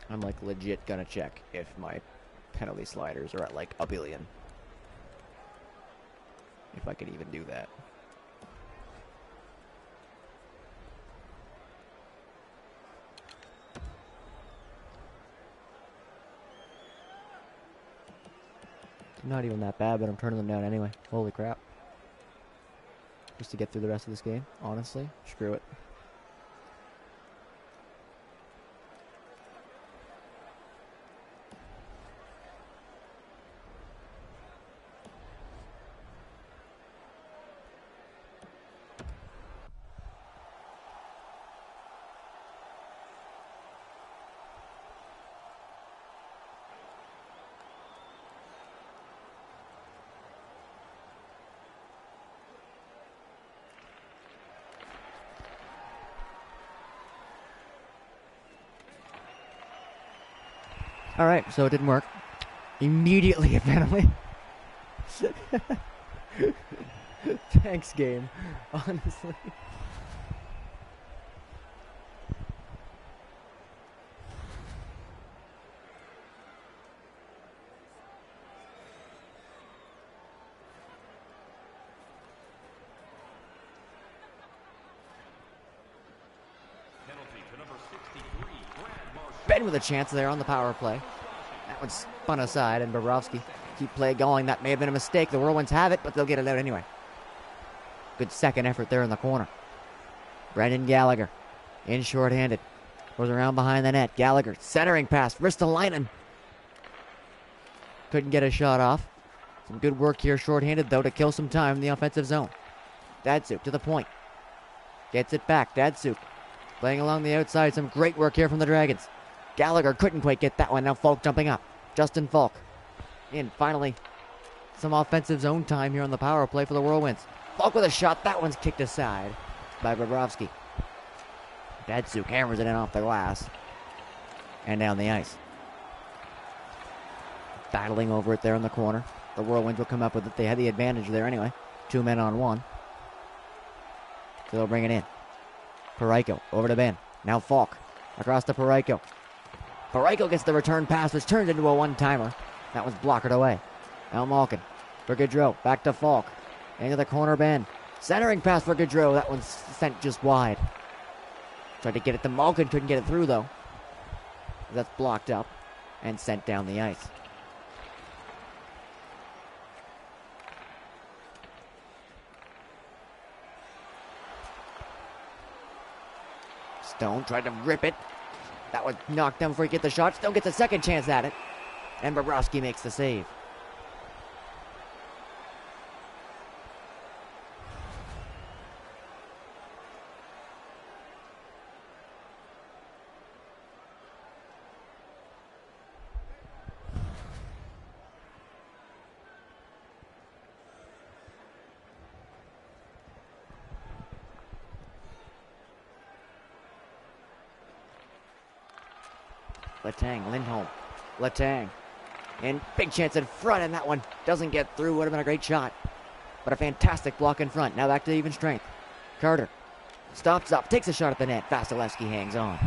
I'm like legit gonna check if my penalty sliders are at like a billion. If I can even do that. Not even that bad, but I'm turning them down anyway. Holy crap. Just to get through the rest of this game, honestly. Screw it. All right, so it didn't work. Immediately a penalty. Thanks, game. Honestly. Ben with a chance there on the power play. That one spun aside, and Bobrovsky keep play going. That may have been a mistake. The Whirlwinds have it, but they'll get it out anyway. Good second effort there in the corner. Brendan Gallagher in shorthanded. Goes around behind the net. Gallagher centering pass. Ristolainen couldn't get a shot off. Some good work here shorthanded, though, to kill some time in the offensive zone. Datsuk to the point. Gets it back. Datsuk playing along the outside. Some great work here from the Dragons. Gallagher couldn't quite get that one. Now Falk jumping up. Justin Falk. And finally, some offensive zone time here on the power play for the Whirlwinds. Falk with a shot. That one's kicked aside by Bobrovsky. Datsuk hammers it in off the glass and down the ice. Battling over it there in the corner. The Whirlwinds will come up with it. They had the advantage there anyway. 2 men on 1. So they'll bring it in. Parayko over to Ben. Now Falk across to Parayko. Parayko gets the return pass, which turns into a one-timer. That one's blockered away. Now Malkin for Gaudreau. Back to Falk. Into the corner, Ben. Centering pass for Gaudreau. That one's sent just wide. Tried to get it to Malkin. Couldn't get it through, though. That's blocked up and sent down the ice. Stone tried to rip it. That was knocked down before he gets the shot. Stone gets a second chance at it. And Bobrovsky makes the save. Letang, Lindholm, Letang, and big chance in front, and that one doesn't get through. Would have been a great shot, but a fantastic block in front. Now back to even strength. Carter stops up, takes a shot at the net. Vasilevsky hangs on.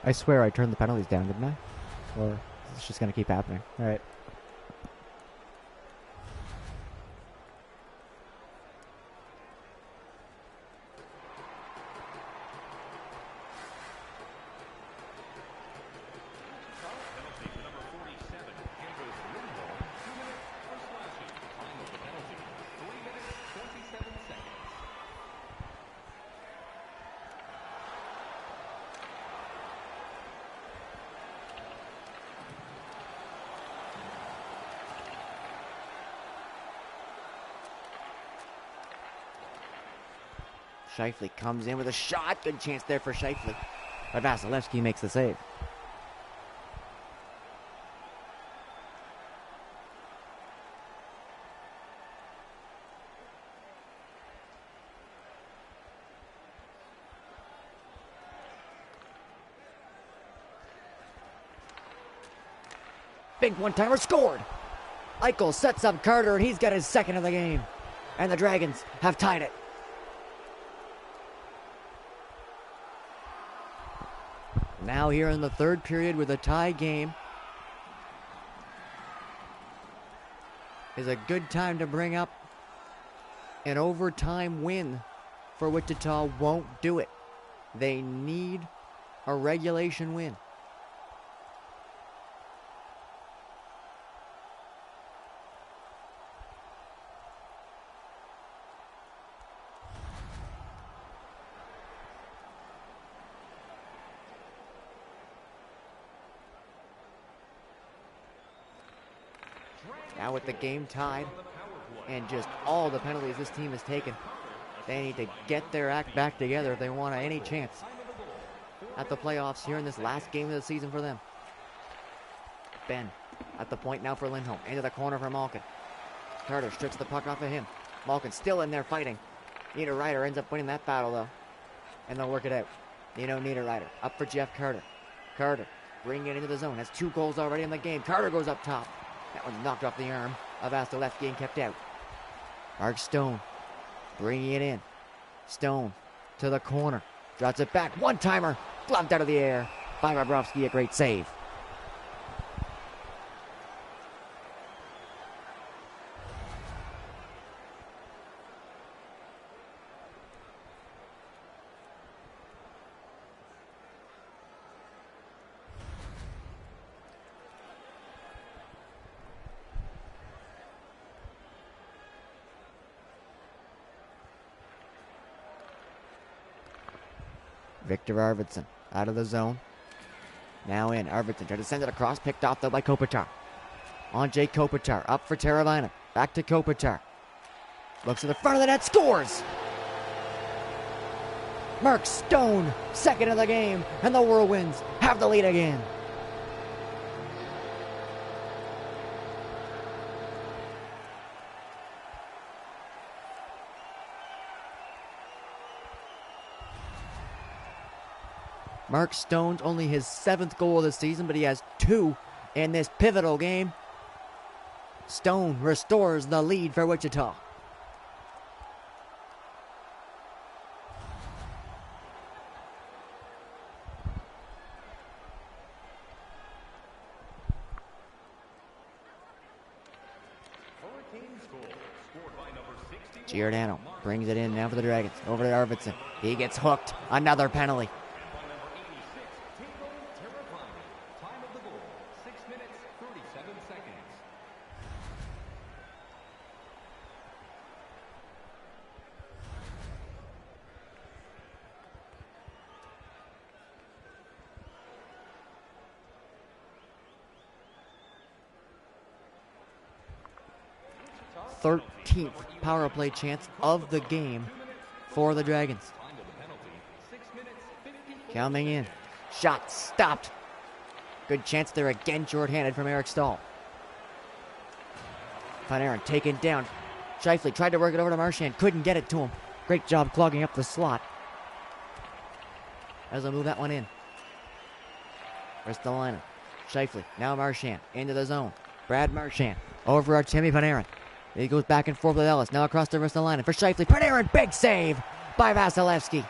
I swear I turned the penalties down, didn't I? Or it's just going to keep happening. All right. Scheifele comes in with a shot. Good chance there for Scheifele. But Vasilevsky makes the save. Big one-timer scored. Eichel sets up Carter, and he's got his second of the game. And the Dragons have tied it. Now here in the third period with a tie game is a good time to bring up an overtime win for Wichita. Won't do it. They need a regulation win. Now with the game tied and just all the penalties this team has taken. They need to get their act back together if they want any chance at the playoffs here in this last game of the season for them. Ben at the point now for Lindholm. Into the corner for Malkin. Carter strips the puck off of him. Malkin still in there fighting. Niederreiter ends up winning that battle though. And they'll work it out. Niederreiter up for Jeff Carter. Carter bringing it into the zone. Has 2 goals already in the game. Carter goes up top. That one's knocked off the arm of Vasilevsky and kept out. Mark Stone bringing it in. Stone to the corner. Drops it back. One-timer. Gloved out of the air by Bobrovsky. A great save. Victor Arvidsson out of the zone. Now in. Arvidsson trying to send it across. Picked off though by Kopitar. Andrei Kopitar up for Teravainen. Back to Kopitar. Looks to the front of the net. Scores! Mark Stone, second of the game. And the Whirlwinds have the lead again. Mark Stone's only his 7th goal of the season, but he has 2 in this pivotal game. Stone restores the lead for Wichita. Giordano brings it in now for the Dragons. Over to Arvidsson. He gets hooked. Another penalty. 13th power play chance of the game for the Dragons. Coming in. Shot stopped. Good chance there again, shorthanded from Eric Stahl. Panarin taken down. Scheifele tried to work it over to Marchand. Couldn't get it to him. Great job clogging up the slot. As they move that one in. Ristolainen. Scheifele. Now Marchand. Into the zone. Brad Marchand. Over Artemi Panarin. He goes back and forth with Ellis. Now across the Ristolainen for Scheifele. Panarin. Big save by Vasilevsky.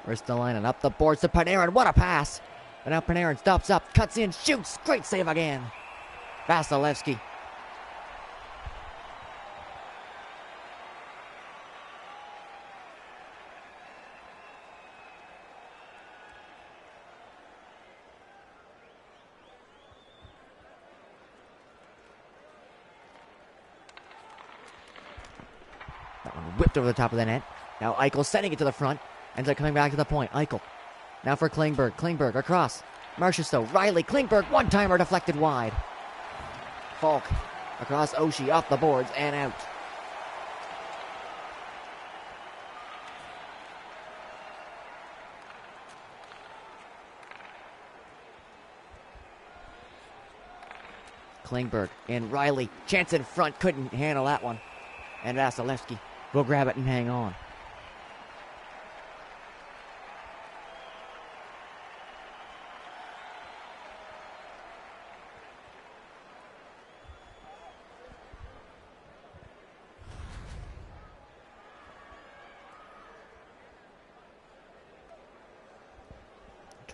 Ristolainen up the boards to Panarin. What a pass. And now Panarin stops up, cuts in, shoots. Great save again. Vasilevsky. That one whipped over the top of the net. Now Eichel sending it to the front. Ends up coming back to the point. Eichel. Now for Klingberg. Klingberg across. Marchessault. Riley. Klingberg. One-timer deflected wide. Falk. Across Oshie. Off the boards and out. Klingberg and Riley. Chance in front. Couldn't handle that one. And Vasilevsky will grab it and hang on.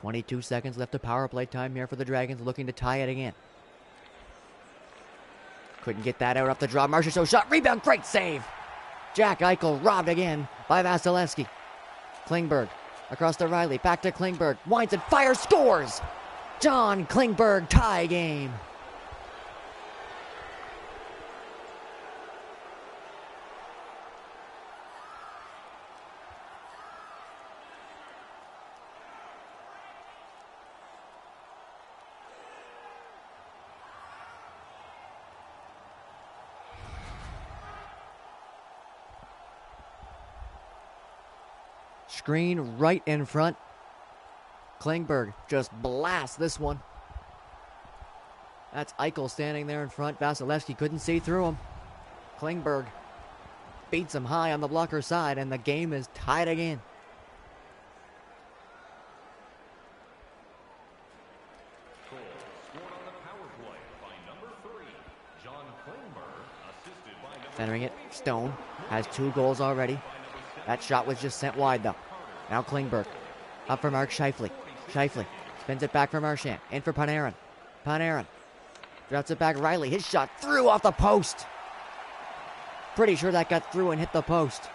.22 seconds left of power play time here for the Dragons, looking to tie it again. Couldn't get that out off the draw. Marchessault shot, rebound, great save. Jack Eichel robbed again by Vasilevsky. Klingberg across to Riley, back to Klingberg, winds and fires, scores. John Klingberg tie game. Screen right in front. Klingberg just blasts this one. That's Eichel standing there in front. Vasilevsky couldn't see through him. Klingberg beats him high on the blocker side, and the game is tied again. Goal scored on the power play by number 3, John Klingberg, assisted by number Centering it, Stone has 2 goals already. That shot was just sent wide though. Now Klingberg up for Mark Scheifele. Scheifele spins it back for Marchand. In for Panarin. Panarin drops it back. Riley, his shot through off the post. Pretty sure that got through and hit the post.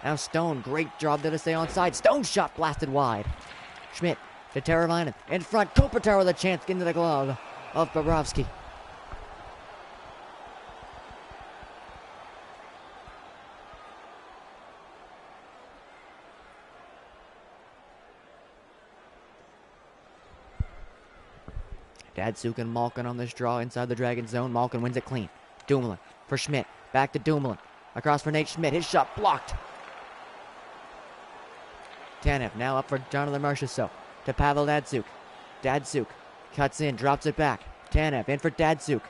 Now Stone, great job there to stay onside. Stone's shot blasted wide. Schmidt to Teravainen. In front, Kopitar with a chance into the glove of Bobrovsky. Datsuk and Malkin on this draw inside the Dragon zone. Malkin wins it clean. Dumoulin for Schmidt. Back to Dumoulin. Across for Nate Schmidt. His shot blocked. Tanev now up for Jonathan Marchessault. To Pavel Datsuk. Datsuk cuts in, drops it back. Tanev in for Datsuk.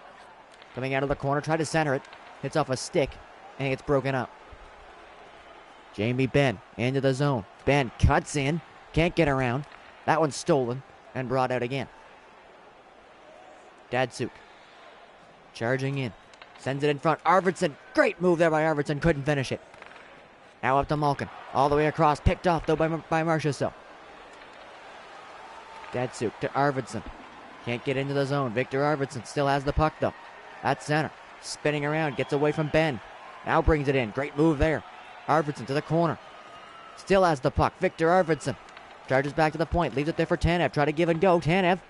Coming out of the corner, tried to center it. Hits off a stick, and it gets broken up. Jamie Benn into the zone. Benn cuts in. Can't get around. That one's stolen and brought out again. Datsuk charging in. Sends it in front. Arvidsson. Great move there by Arvidsson. Couldn't finish it. Now up to Malkin. All the way across. Picked off though by Marchessault. Datsuk to Arvidsson. Can't get into the zone. Victor Arvidsson still has the puck though. At center. Spinning around. Gets away from Ben. Now brings it in. Great move there. Arvidsson to the corner. Still has the puck. Victor Arvidsson. Charges back to the point. Leaves it there for Tanev. Try to give and go. Tanev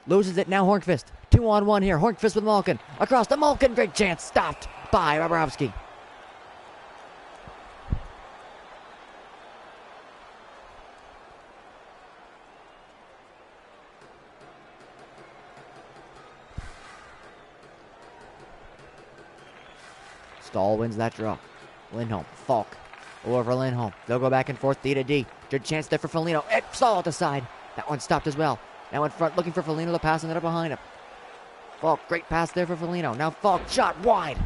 loses it. Now Hornqvist. 2-on-1 here. Hornqvist with Malkin. Across to Malkin. Great chance. Stopped by Bobrovsky. Stahl wins that draw. Lindholm. Falk. Over Lindholm. They'll go back and forth. D to D. Good chance there for Foligno. Stahl at the side. That one stopped as well. Now in front, looking for Foligno to pass, and then up behind him. Falk, great pass there for Foligno. Now Falk, shot wide.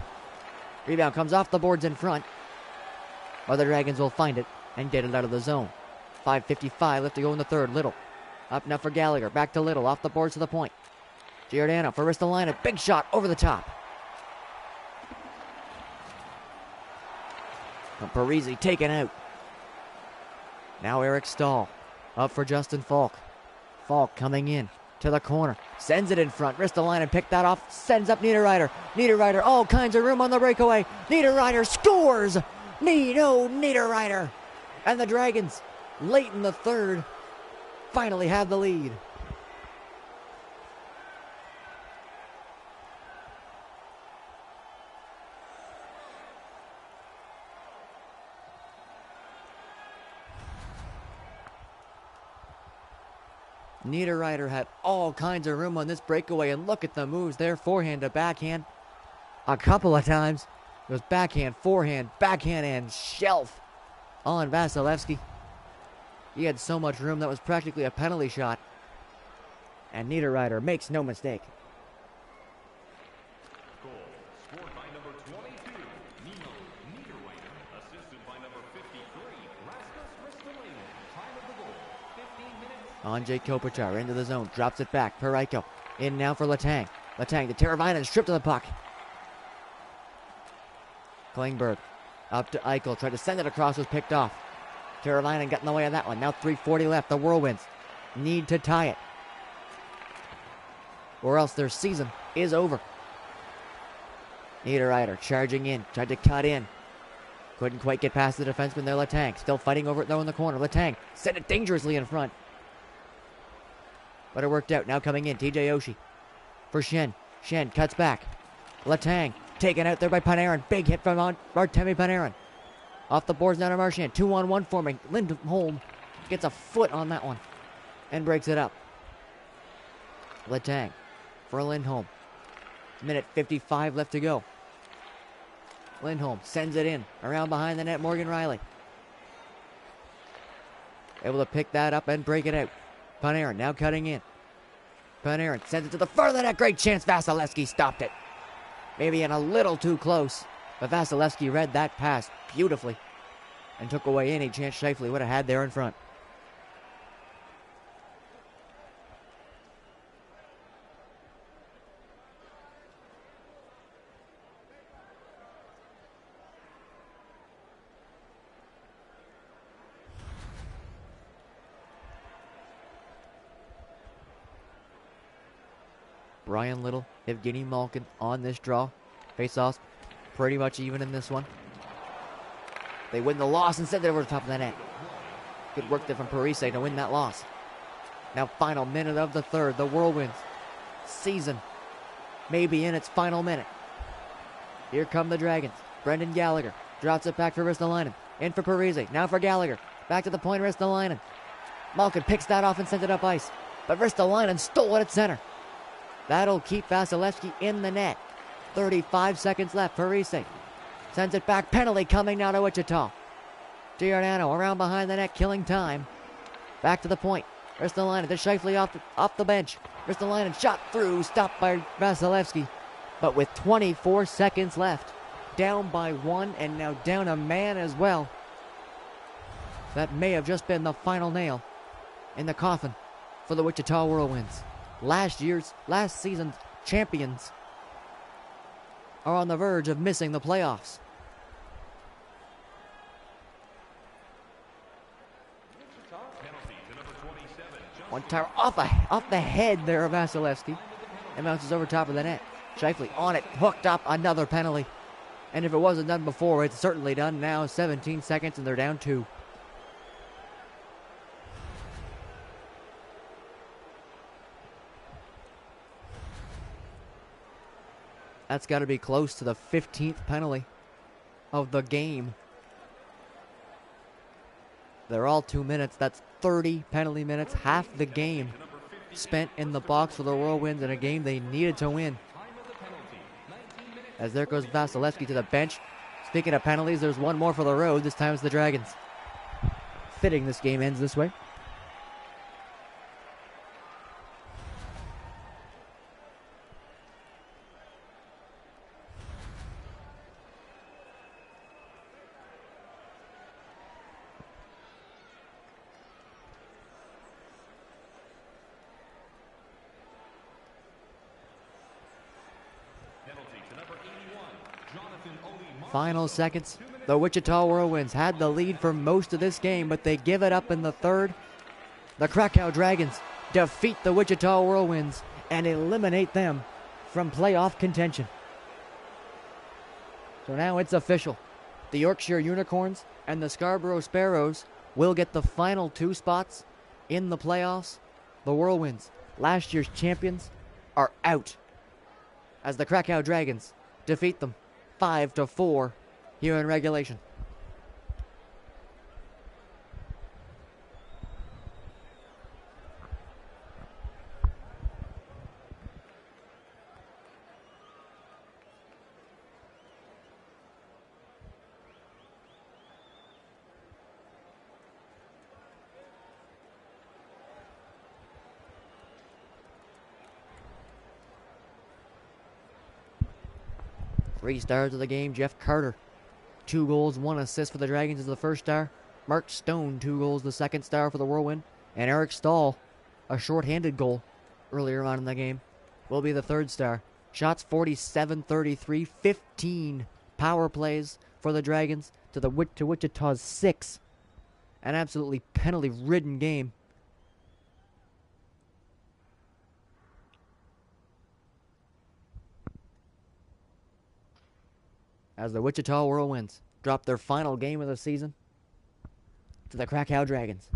Rebound comes off the boards in front. Or the Dragons will find it and get it out of the zone. 5:55 left to go in the third. Little. Up now for Gallagher. Back to Little. Off the boards to the point. Giordano for Ristolainen. Big shot over the top. And Parise taken out. Now Eric Stahl. Up for Justin Falk. Falk coming in to the corner. Sends it in front. Ristolainen picked that off. Sends up Niederreiter. Niederreiter, all kinds of room on the breakaway. Niederreiter scores! Niederreiter. And the Dragons, late in the third, finally have the lead. Niederreiter had all kinds of room on this breakaway, and look at the moves there. Forehand to backhand a couple of times. It was backhand, forehand, backhand, and shelf on Vasilevsky. He had so much room that was practically a penalty shot. And Niederreiter makes no mistake. Goal scored by number 22, Nino Niederreiter, assisted by number 53, Rasmus Ristolainen. Time of the goal, 15 minutes. Andrei Kopitar into the zone, drops it back. Parayko in now for Letang. Letang to Teravainen, stripped to the puck. Klingberg up to Eichel, tried to send it across, was picked off. Teravainen got in the way of that one. Now 3:40 left. The Whirlwinds need to tie it, or else their season is over. Niederreiter charging in, tried to cut in. Couldn't quite get past the defenseman there, Letang. Still fighting over it though in the corner. Letang sent it dangerously in front. But it worked out. Now coming in, TJ Oshie for Shen. Shen cuts back. Letang taken out there by Panarin. Big hit from Artemi Panarin. Off the boards now to Marchand. 2-on-1 forming. Lindholm gets a foot on that one and breaks it up. Letang for Lindholm. Minute 55 left to go. Lindholm sends it in. Around behind the net, Morgan Riley. able to pick that up and break it out. Panarin now cutting in. Panarin sends it to the front of the net. Great chance. Vasilevsky stopped it. Maybe in a little too close. But Vasilevsky read that pass beautifully and took away any chance Scheifele would have had there in front. Brian Little, Evgeny Malkin on this draw. Face-offs pretty much even in this one. They win the loss and send it over the top of the net. Good work there from Parise to win that loss. Now final minute of the third. The Whirlwinds season may be in its final minute. Here come the Dragons. Brendan Gallagher drops it back for Ristolainen. In for Parise. Now for Gallagher. Back to the point, Ristolainen. Malkin picks that off and sends it up ice. But Ristolainen stole it at center. That'll keep Vasilevsky in the net. 35 seconds left. Parise sends it back. Penalty coming now to Wichita. Giordano around behind the net, killing time. Back to the point. Ristolainen to Scheifele off the bench. Ristolainen shot through, stopped by Vasilevsky. But with 24 seconds left, down by one and now down a man as well. That may have just been the final nail in the coffin for the Wichita Whirlwinds. Last season's champions are on the verge of missing the playoffs. One tire off the head there of Vasilevsky. And bounces over top of the net. Scheifele on it, hooked up, another penalty. And if it wasn't done before, it's certainly done now. 17 seconds and they're down 2. That's got to be close to the 15th penalty of the game. They're all 2 minutes. That's 30 penalty minutes. Half the game spent in the box for the Whirlwinds in a game they needed to win. As there goes Vasilevsky to the bench. Speaking of penalties, there's one more for the road. This time it's the Dragons. Fitting this game ends this way. Final seconds. The Wichita Whirlwinds had the lead for most of this game, but they give it up in the third. The Krakow Dragons defeat the Wichita Whirlwinds and eliminate them from playoff contention. So now it's official. The Yorkshire Unicorns and the Scarborough Sparrows will get the final 2 spots in the playoffs. The Whirlwinds, last year's champions, are out as the Krakow Dragons defeat them 5-4 here in regulation. Three stars of the game, Jeff Carter. 2 goals, 1 assist for the Dragons as the first star. Mark Stone, 2 goals, the second star for the Whirlwind. And Eric Stahl, a short-handed goal earlier on in the game, will be the third star. Shots 47-33, 15 power plays for the Dragons to Wichita's 6. An absolutely penalty-ridden game. As the Wichita Whirlwinds drop their final game of the season to the Krakow Dragons.